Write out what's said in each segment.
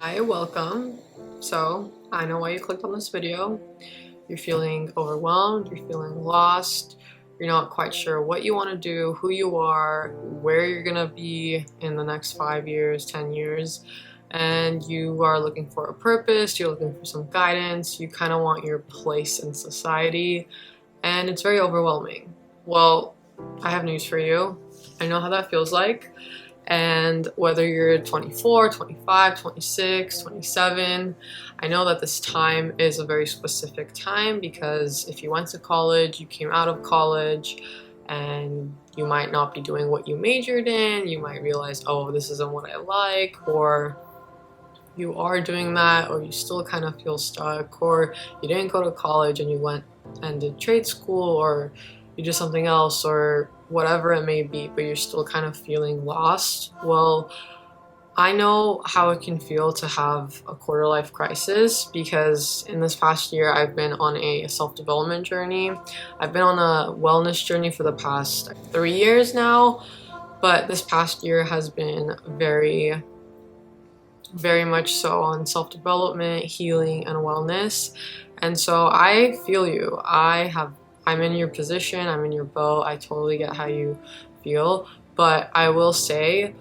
Hi, welcome. So, I know why you clicked on this video. You're feeling overwhelmed, you're feeling lost, you're not quite sure what you want to do, who you are, where you're gonna be in the next 5 years, 10 years, and you are looking for a purpose, you're looking for some guidance, you kind of want your place in society, and it's very overwhelming. Well, I have news for you. I know how that feels like. And whether you're 24, 25, 26, 27, I know that this time is a very specific time because if you went to college, you came out of college, and you might not be doing what you majored in. You might realize, oh, this isn't what I like, or you are doing that, or you still kind of feel stuck, or you didn't go to college and you went and did trade school, or you did something else, or whatever it may be, but you're still kind of feeling lost. Well, I know how it can feel to have a quarter life crisis because in this past year I've been on a self-development journey. I've been on a wellness journey for the past 3 years now, but this past year has been very much so on self-development, healing, and wellness. And so I feel you. I'm in your position, I'm in your boat. I totally get how you feel. But I will say,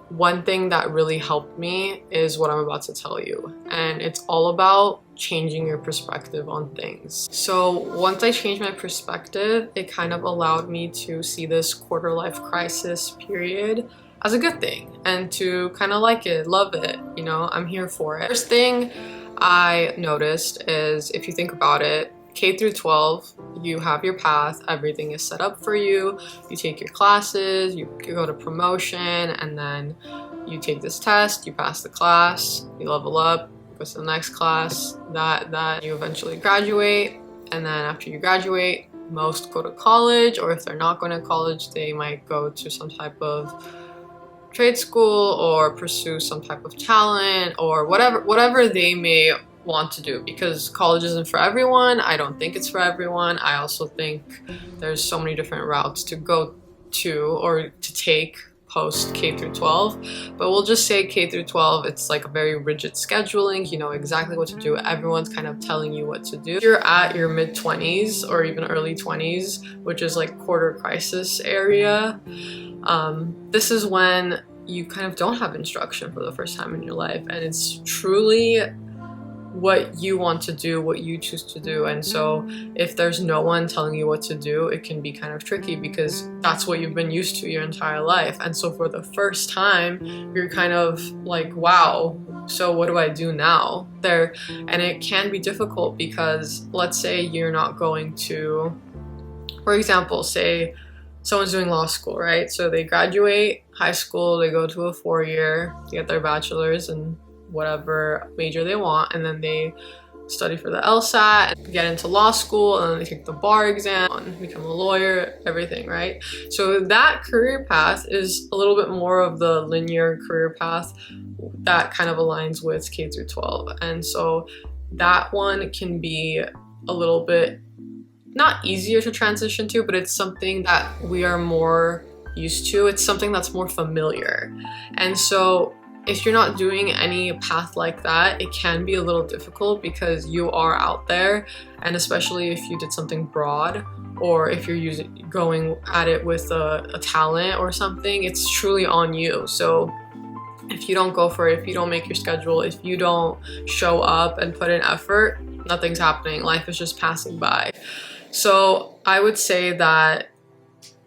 one thing that really helped me is what I'm about to tell you. And it's all about changing your perspective on things. So once I changed my perspective, it kind of allowed me to see this quarter life crisis period as a good thing and to kind of like it, love it, you know, I'm here for it. First thing I noticed is, if you think about it, K through 12, you have your path, everything is set up for you. You take your classes, you go to promotion, and then you take this test, you pass the class, you level up, you go to the next class, that you eventually graduate, and then after you graduate, most go to college, or if they're not going to college, they might go to some type of trade school or pursue some type of talent or whatever they may want to do, because college isn't for everyone. I don't think it's for everyone. I also think there's so many different routes to go to or to take post K through 12, but we'll just say K through 12, it's like a very rigid scheduling. You know exactly what to do. Everyone's kind of telling you what to do. If you're at your mid-20s or even early 20s, which is like quarter crisis area, this is when you kind of don't have instruction for the first time in your life, and it's truly what you want to do, what you choose to do. And so if there's no one telling you what to do, it can be kind of tricky because that's what you've been used to your entire life. And so for the first time, you're kind of like, wow, so what do I do now? And it can be difficult because let's say you're not going to, for example, say someone's doing law school, right? So they graduate high school, they go to a 4-year, they get their bachelor's in whatever major they want, and then they study for the LSAT, get into law school, and then they take the bar exam, become a lawyer, everything, right? So that career path is a little bit more of the linear career path that kind of aligns with K through 12. And so that one can be a little bit not easier to transition to, but it's something that we are more used to. It's something that's more familiar. And so if you're not doing any path like that, it can be a little difficult because you are out there, and especially if you did something broad, or if you're going at it with a talent or something, it's truly on you. So if you don't go for it, if you don't make your schedule, if you don't show up and put in effort, nothing's happening. Life is just passing by. So I would say that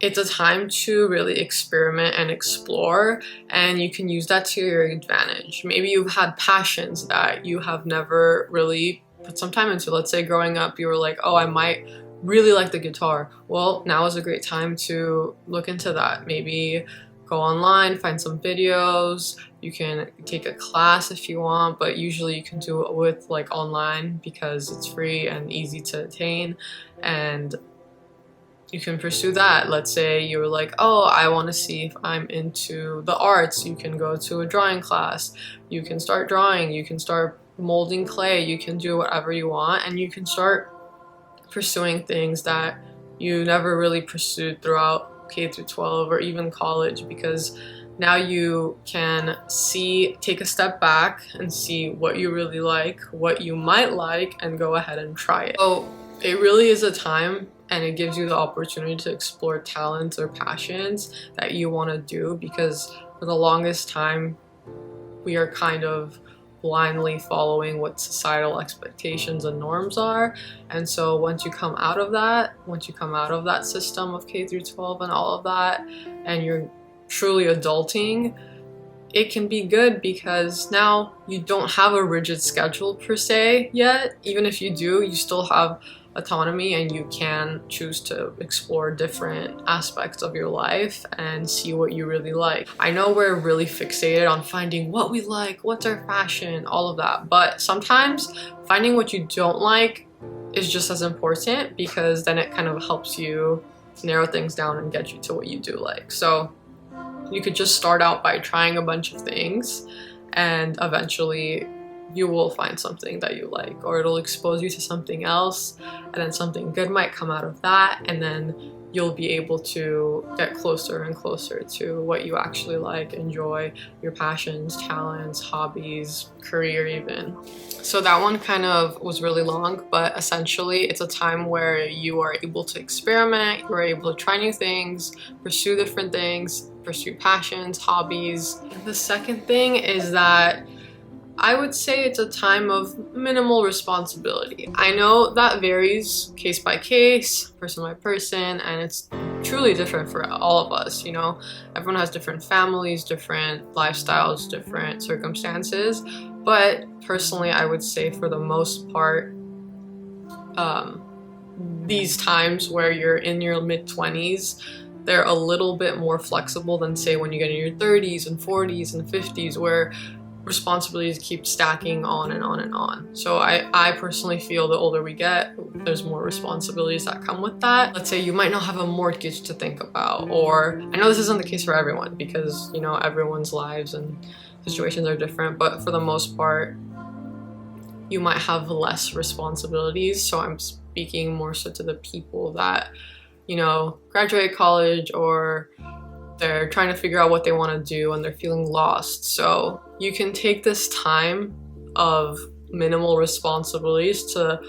it's a time to really experiment and explore, and you can use that to your advantage. Maybe you've had passions that you have never really put some time into. Let's say growing up, you were like, oh, I might really like the guitar. Well, now is a great time to look into that. Maybe go online, find some videos. You can take a class if you want, but usually you can do it with like online because it's free and easy to attain, and you can pursue that. Let's say you were like, oh, I want to see if I'm into the arts. You can go to a drawing class. You can start drawing. You can start molding clay. You can do whatever you want, and you can start pursuing things that you never really pursued throughout K through 12 or even college, because now you can take a step back and see what you really like, what you might like, and go ahead and try it. So it really is a time, and it gives you the opportunity to explore talents or passions that you want to do, because for the longest time we are kind of blindly following what societal expectations and norms are. And so once you come out of that system of K through 12 and all of that, and you're truly adulting, it can be good because now you don't have a rigid schedule per se yet. Even if you do, you still have autonomy and you can choose to explore different aspects of your life and see what you really like. I know we're really fixated on finding what we like, what's our fashion, all of that, but sometimes finding what you don't like is just as important, because then it kind of helps you narrow things down and get you to what you do like. So you could just start out by trying a bunch of things, and eventually you will find something that you like, or it'll expose you to something else, and then something good might come out of that, and then you'll be able to get closer and closer to what you actually like, enjoy, your passions, talents, hobbies, career even. So that one kind of was really long, but essentially it's a time where you are able to experiment, you're able to try new things, pursue different things, pursue passions, hobbies. And the second thing is that I would say it's a time of minimal responsibility. I know that varies case by case, person by person, and it's truly different for all of us, you know? Everyone has different families, different lifestyles, different circumstances, but personally I would say for the most part, these times where you're in your mid-20s, they're a little bit more flexible than say when you get in your 30s and 40s and 50s, where responsibilities keep stacking on and on and on. So I personally feel the older we get, there's more responsibilities that come with that. Let's say you might not have a mortgage to think about, or I know this isn't the case for everyone because, you know, everyone's lives and situations are different, but for the most part, you might have less responsibilities. So I'm speaking more so to the people that, you know, graduate college, or they're trying to figure out what they want to do and they're feeling lost. So you can take this time of minimal responsibilities to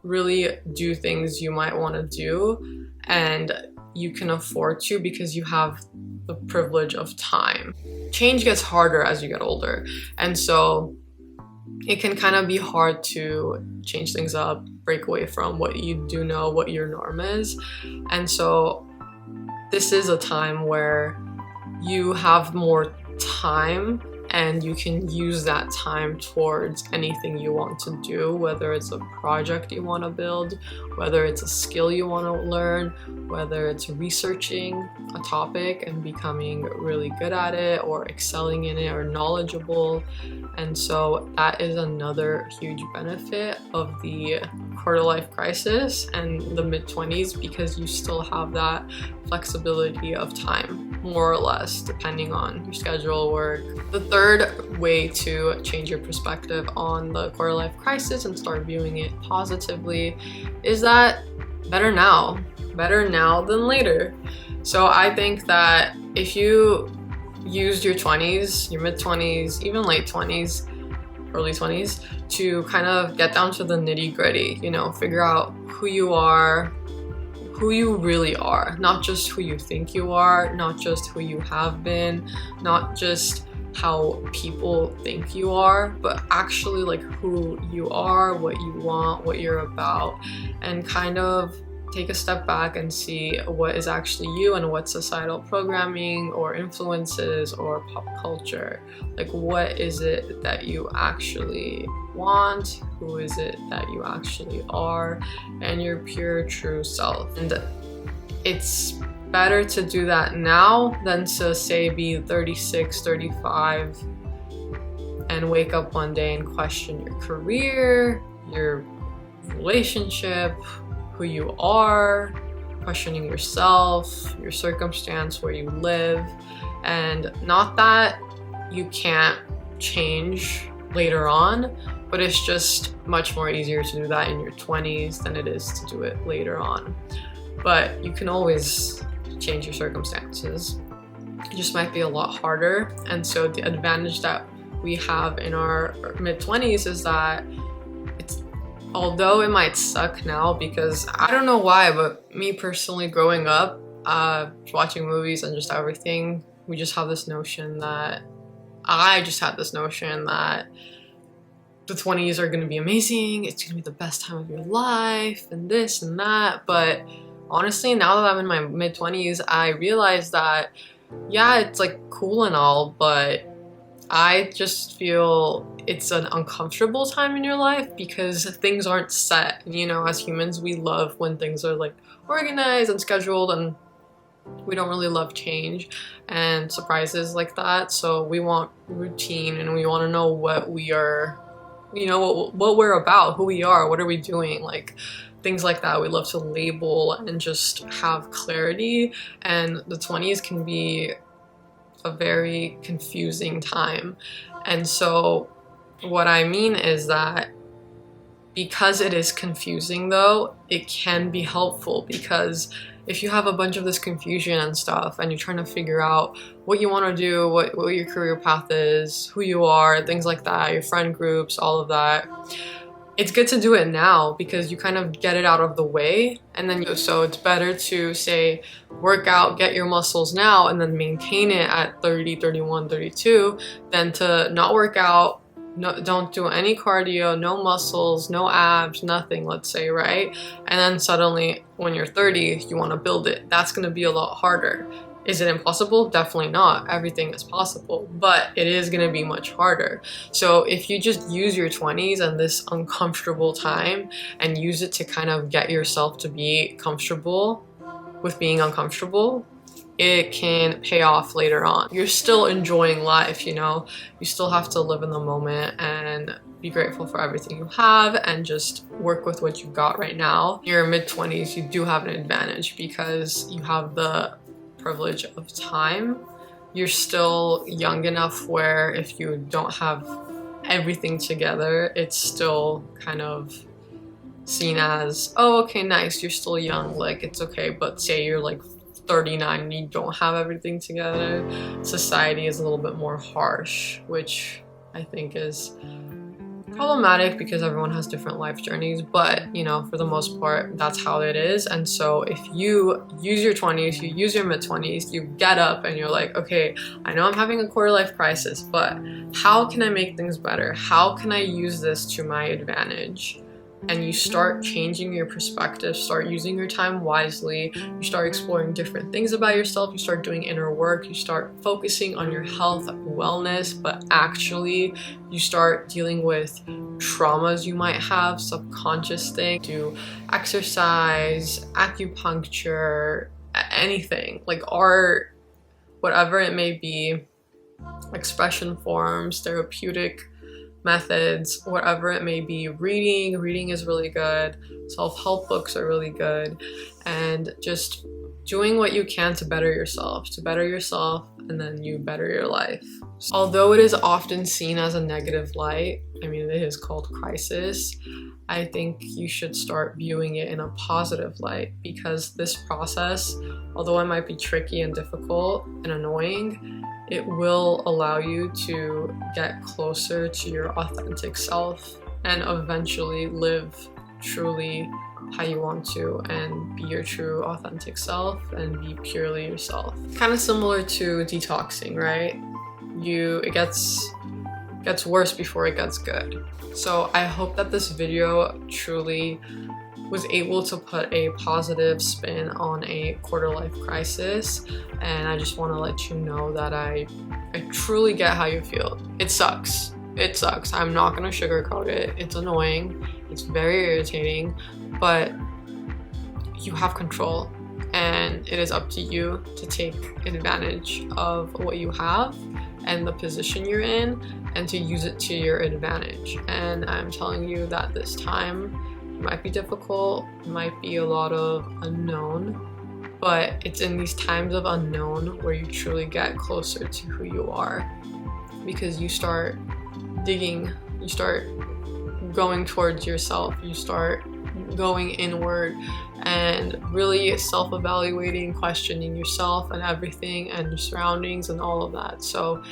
really do things you might want to do, and you can afford to because you have the privilege of time. Change gets harder as you get older, and so it can kind of be hard to change things up, break away from what you do know, what your norm is. And so this is a time where you have more time and you can use that time towards anything you want to do, whether it's a project you want to build, whether it's a skill you want to learn, whether it's researching a topic and becoming really good at it, or excelling in it, or knowledgeable. And so that is another huge benefit of the quarter-life crisis and the mid-20s, because you still have that flexibility of time, more or less, depending on your schedule, work. The third way to change your perspective on the quarter-life crisis and start viewing it positively is that better now than later. So I think that if you used your 20s, your mid-20s, even late 20s, early 20s, to kind of get down to the nitty-gritty, you know, figure out who you are, who you really are, not just who you think you are, not just who you have been, not just how people think you are, but actually like who you are, what you want, what you're about, and kind of take a step back and see what is actually you and what societal programming or influences or pop culture. Like, what is it that you actually want? Who is it that you actually are? And your pure, true self. And it's better to do that now than to say be 36, 35 and wake up one day and question your career, your relationship, who you are, questioning yourself, your circumstance, where you live. And not that you can't change later on, but it's just much more easier to do that in your 20s than it is to do it later on. But you can always change your circumstances. it just might be a lot harder. And so the advantage that we have in our mid-20s is that although it might suck now, because I don't know why, but me personally growing up, watching movies and just everything, we just have this notion that I just had this notion that the 20s are going to be amazing, it's going to be the best time of your life and this and that. But honestly, now that I'm in my mid-20s, I realize that yeah, it's like cool and all, but I just feel it's an uncomfortable time in your life because things aren't set. You know, as humans, we love when things are like organized and scheduled, and we don't really love change and surprises like that. So we want routine, and we want to know what we are, you know, what we're about, who we are, what are we doing, like things like that. We love to label and just have clarity, and the 20s can be a very confusing time. And so what I mean is that because it is confusing though, it can be helpful, because if you have a bunch of this confusion and stuff and you're trying to figure out what you want to do, what your career path is, who you are, things like that, your friend groups, all of that, it's good to do it now because you kind of get it out of the way. And then so it's better to say work out, get your muscles now, and then maintain it at 30, 31, 32 than to not work out, no, don't do any cardio, no muscles, no abs, nothing, let's say, right? And then suddenly when you're 30, you want to build it. That's going to be a lot harder. Is it impossible? Definitely not. Everything is possible, but it is going to be much harder. So if you just use your 20s and this uncomfortable time and use it to kind of get yourself to be comfortable with being uncomfortable, it can pay off later on. You're still enjoying life, you know? You still have to live in the moment and be grateful for everything you have and just work with what you've got right now. In your mid-20s, you do have an advantage because you have the privilege of time. You're still young enough where if you don't have everything together, it's still kind of seen as, oh, okay, nice, you're still young, like it's okay. But say you're like 39 and you don't have everything together, society is a little bit more harsh, which I think is problematic because everyone has different life journeys, but you know, for the most part, that's how it is. And so if you use your 20s, you use your mid-20s, you get up and you're like, okay, I know I'm having a quarter life crisis, but how can I make things better? How can I use this to my advantage? And you start changing your perspective, start using your time wisely, you start exploring different things about yourself, you start doing inner work, you start focusing on your health, wellness, but actually you start dealing with traumas you might have, subconscious things, do exercise, acupuncture, anything, like art, whatever it may be, expression forms, therapeutic methods, whatever it may be. Reading is really good, self-help books are really good, and just doing what you can to better yourself, and then you better your life. Although it is often seen as a negative light, I mean, it is called crisis, I think you should start viewing it in a positive light, because this process, although it might be tricky and difficult and annoying, it will allow you to get closer to your authentic self and eventually live truly how you want to and be your true authentic self and be purely yourself. Kind of similar to detoxing, right? It gets worse before it gets good. So I hope that this video truly was able to put a positive spin on a quarter life crisis, and I just want to let you know that I truly get how you feel. It sucks. I'm not gonna sugarcoat it. It's annoying, it's very irritating, but you have control and it is up to you to take advantage of what you have and the position you're in and to use it to your advantage. And I'm telling you that this time might be difficult, might be a lot of unknown, but it's in these times of unknown where you truly get closer to who you are, because you start digging, you start going towards yourself, you start going inward and really self-evaluating, questioning yourself and everything and your surroundings and all of that. So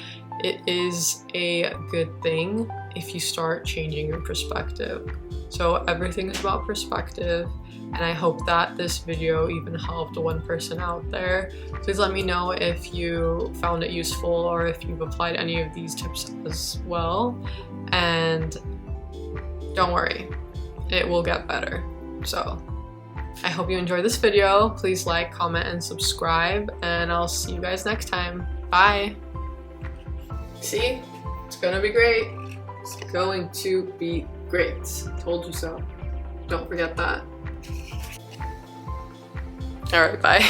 it is a good thing if you start changing your perspective. So everything is about perspective, and I hope that this video even helped one person out there. Please let me know if you found it useful or if you've applied any of these tips as well. And don't worry, it will get better. So I hope you enjoyed this video. Please like, comment, and subscribe, and I'll see you guys next time. Bye! See? It's gonna be great. It's going to be great. Told you so. Don't forget that. Alright, bye.